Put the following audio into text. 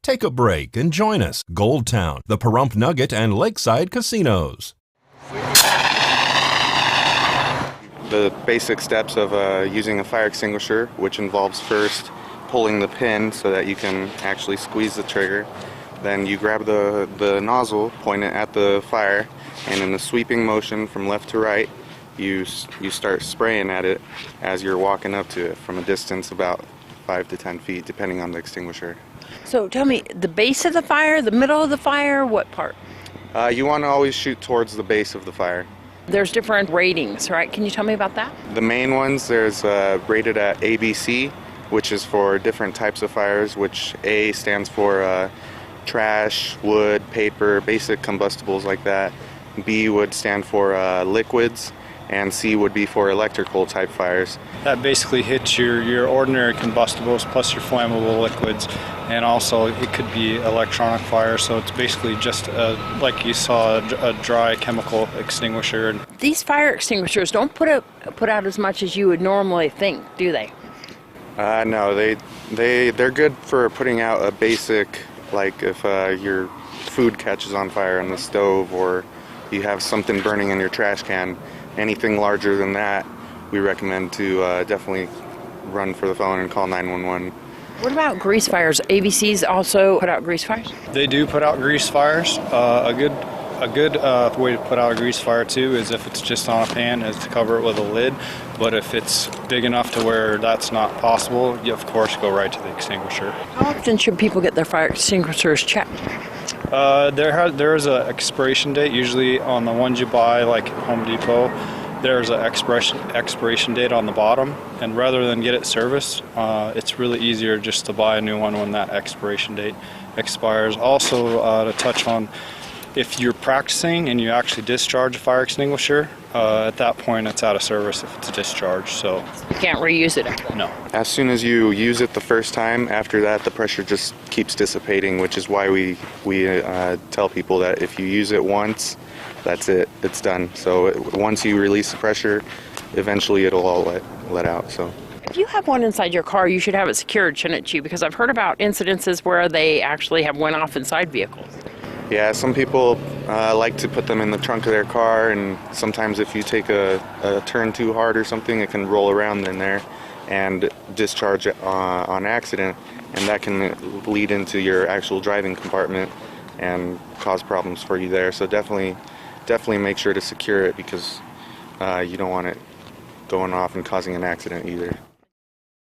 Take a break and join us. Gold Town, the Pahrump Nugget, and Lakeside Casinos. The basic steps of using a fire extinguisher, which involves first pulling the pin so that you can actually squeeze the trigger. Then you grab the nozzle, point it at the fire, and in a sweeping motion from left to right, you start spraying at it as you're walking up to it from a distance about 5 to 10 feet, depending on the extinguisher. So tell me, the base of the fire, the middle of the fire, what part? You want to always shoot towards the base of the fire. There's different ratings, right? Can you tell me about that? The main ones, there's rated at ABC, which is for different types of fires, which A stands for trash, wood, paper, basic combustibles like that. B would stand for liquids, and C would be for electrical type fires. That basically hits your ordinary combustibles plus your flammable liquids, and also it could be electronic fire, so it's basically just like you saw, a dry chemical extinguisher. These fire extinguishers don't put out as much as you would normally think, do they? No, they're good for putting out a basic, like if your food catches on fire on the stove or you have something burning in your trash can. Anything larger than that, we recommend to definitely run for the phone and call 911. What about grease fires? ABCs also put out grease fires? They do put out grease fires. A good way to put out a grease fire too is if it's just on a pan, is to cover it with a lid. But if it's big enough to where that's not possible, you of course go right to the extinguisher. How often should people get their fire extinguishers checked? There is an expiration date, usually on the ones you buy, like at Home Depot. There's an expiration date on the bottom, and rather than get it serviced, it's really easier just to buy a new one when that expiration date expires. Also, to touch on, if you're practicing and you actually discharge a fire extinguisher, at that point it's out of service if it's discharged. So you can't reuse it. No. As soon as you use it the first time, after that the pressure just keeps dissipating, which is why we tell people that if you use it once, that's it, it's done. So once you release the pressure, eventually it'll all let out. So if you have one inside your car, you should have it secured, shouldn't you? Because I've heard about incidences where they actually have went off inside vehicles. Yeah, some people like to put them in the trunk of their car, and sometimes if you take a turn too hard or something, it can roll around in there and discharge on accident, and that can lead into your actual driving compartment and cause problems for you there. So definitely make sure to secure it, because you don't want it going off and causing an accident either.